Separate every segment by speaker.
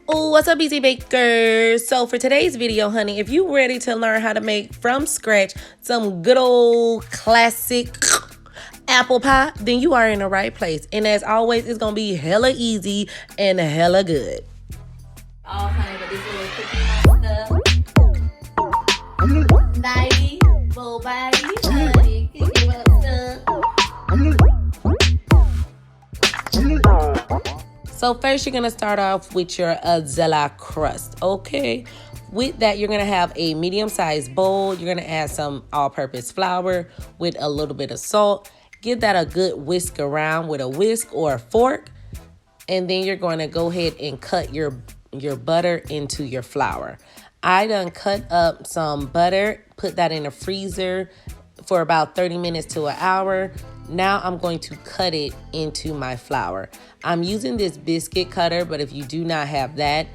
Speaker 1: Oh, what's up, Easy Bakers? So for today's video, honey, if you ready to learn how to make from scratch some good old classic apple pie, then you are in the right place. And as always, it's gonna be hella easy and hella good.
Speaker 2: Oh, honey, but this little cookie stuff. Nighty, full body, honey, cookie up stuff.
Speaker 1: So first, you're gonna start off with your Zella crust, okay? With that, you're gonna have a medium-sized bowl. You're gonna add some all-purpose flour with a little bit of salt. Give that a good whisk around with a whisk or a fork. And then you're going to go ahead and cut your butter into your flour. I done cut up some butter, put that in the freezer for about 30 minutes to an hour. Now I'm going to cut it into my flour. I'm using this biscuit cutter, but if you do not have that,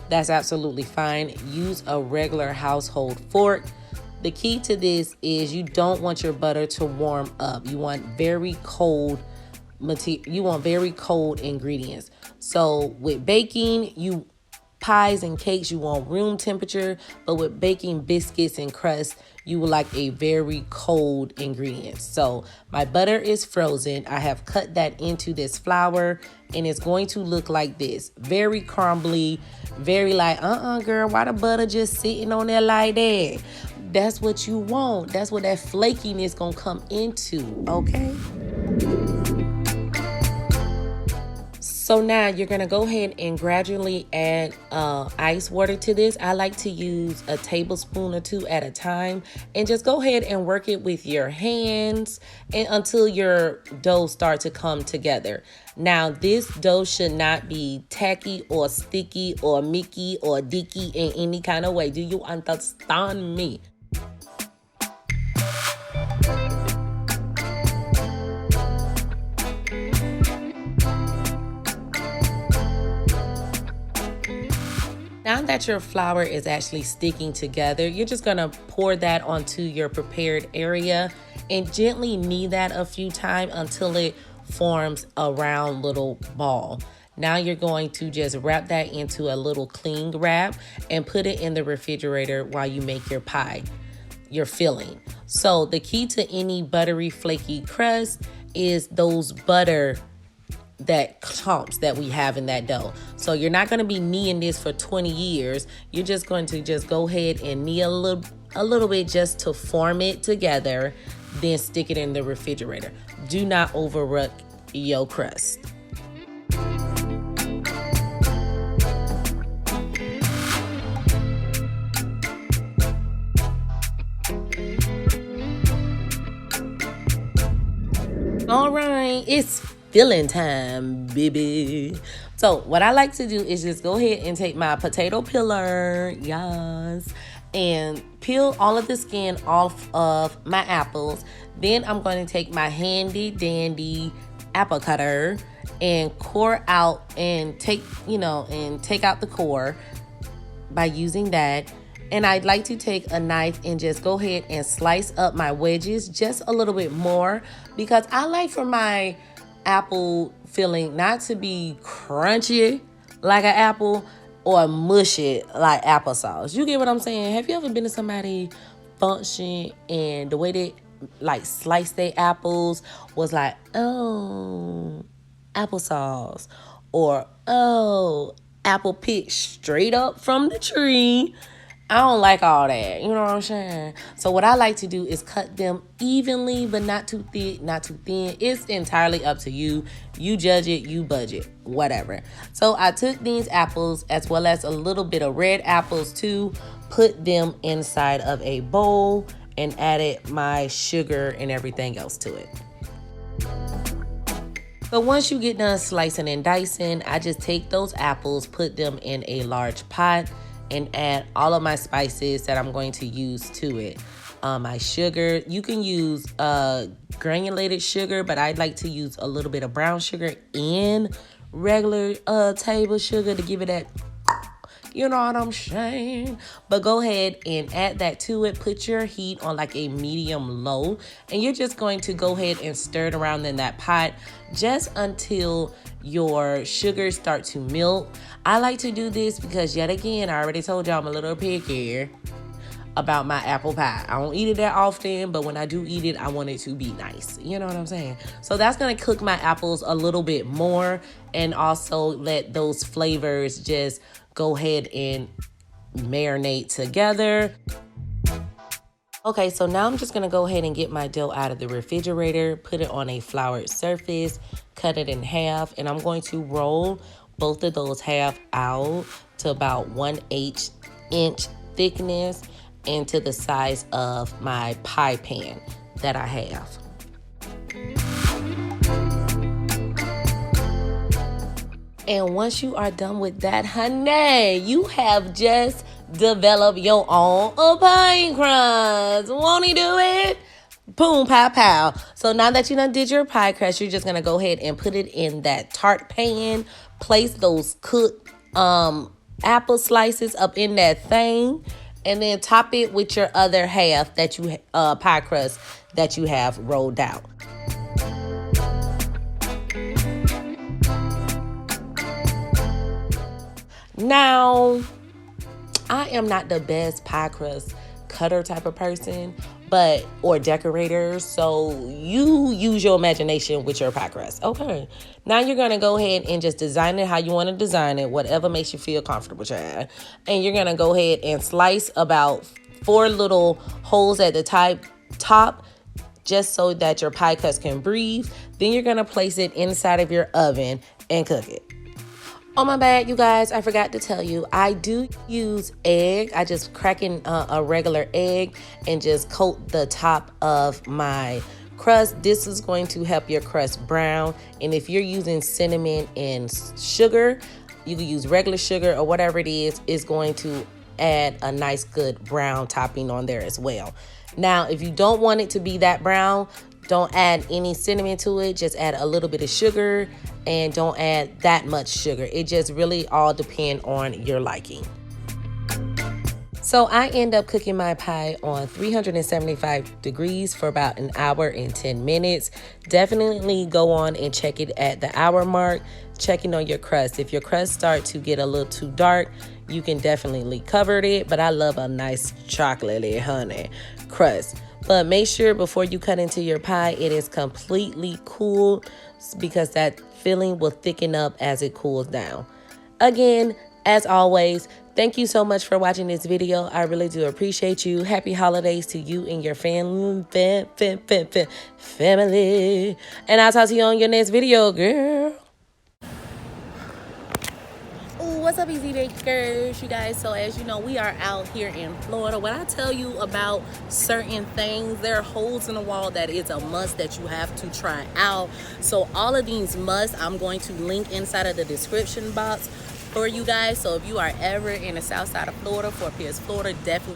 Speaker 1: that's absolutely fine. Use a regular household fork. The key to this is you don't want your butter to warm up. You want very cold material. You want very cold ingredients. So with baking, pies and cakes, you want room temperature, but with baking biscuits and crust, you would like a very cold ingredient. So my butter is frozen. I have cut that into this flour, and it's going to look like this. Very crumbly, very like, girl, why the butter just sitting on there like that? That's what you want. That's what that flakiness gonna come into, okay? So now you're gonna go ahead and gradually add ice water to this. I like to use a tablespoon or two at a time, and just go ahead and work it with your hands and until your dough starts to come together. Now this dough should not be tacky or sticky or micky or dicky in any kind of way. Do you understand me? Now that your flour is actually sticking together, you're just gonna pour that onto your prepared area and gently knead that a few times until it forms a round little ball. Now you're going to just wrap that into a little cling wrap and put it in the refrigerator while you make your pie, your filling. So the key to any buttery, flaky crust is those butter that clumps that we have in that dough. So you're not going to be kneading this for 20 years. You're just going to just go ahead and knead a little bit just to form it together, then stick it in the refrigerator. Do not overwork your crust. All right, it's filling time, baby. So what I like to do is just go ahead and take my potato peeler, yes, and peel all of the skin off of my apples. Then I'm going to take my handy dandy apple cutter and core out and take out the core by using that. And I'd like to take a knife and just go ahead and slice up my wedges just a little bit more, because I like for my apple filling not to be crunchy like an apple or mushy like applesauce. You get what I'm saying? Have you ever been to somebody function and the way they like slice their apples was like, oh, applesauce, or oh, apple picked straight up from the tree? I don't like all that, you know what I'm saying? So what I like to do is cut them evenly, but not too thick, not too thin. It's entirely up to you. You judge it, you budget, whatever. So I took these apples as well as a little bit of red apples too, put them inside of a bowl and added my sugar and everything else to it. So once you get done slicing and dicing, I just take those apples, put them in a large pot, and add all of my spices that I'm going to use to it. My sugar, you can use granulated sugar, but I'd like to use a little bit of brown sugar and regular table sugar to give it that You know what I'm saying? But go ahead and add that to it. Put your heat on like a medium low, and you're just going to go ahead and stir it around in that pot just until your sugars start to melt. I like to do this because, yet again, I already told y'all I'm a little picky about my apple pie. I don't eat it that often, but when I do eat it, I want it to be nice. You know what I'm saying? So that's gonna cook my apples a little bit more, and also let those flavors just go ahead and marinate together. Okay, so now I'm just gonna go ahead and get my dough out of the refrigerator, put it on a floured surface, cut it in half, and I'm going to roll both of those half out to about 1/8 inch thickness into the size of my pie pan that I have. And once you are done with that, honey, you have just developed your own pie crust. Won't he do it? Boom, pow, pow. So now that you done did your pie crust, you're just gonna go ahead and put it in that tart pan. Place those cooked apple slices up in that thing, and then top it with your other half that you pie crust that you have rolled out. Now, I am not the best pie crust cutter type of person, or decorator, so you use your imagination with your pie crust. Okay, now you're gonna go ahead and just design it how you want to design it, whatever makes you feel comfortable, child. And you're gonna go ahead and slice about 4 little holes at the top, just so that your pie crust can breathe. Then you're gonna place it inside of your oven and cook it. Oh, my bad, you guys. I forgot to tell you, I do use egg. I just crack in a regular egg and just coat the top of my crust. This is going to help your crust brown. And if you're using cinnamon and sugar, you can use regular sugar or whatever it is. It's going to add a nice, good brown topping on there as well. Now, if you don't want it to be that brown, don't add any cinnamon to it. Just add a little bit of sugar, and don't add that much sugar. It just really all depends on your liking. So I end up cooking my pie on 375 degrees for about 1 hour and 10 minutes. Definitely go on and check it at the hour mark, checking on your crust. If your crust starts to get a little too dark, you can definitely cover it, but I love a nice chocolatey honey crust. But make sure before you cut into your pie, it is completely cool, because that filling will thicken up as it cools down. Again, as always, thank you so much for watching this video. I really do appreciate you. Happy holidays to you and your family. And I'll talk to you on your next video, girl. What's up, easy bakers, you guys? So as you know, we are out here in Florida. When I tell you about certain things, there are holes in the wall that is a must that you have to try out. So all of these musts I'm going to link inside of the description box for you guys. So if you are ever in the south side of Florida, Fort Pierce, Florida, definitely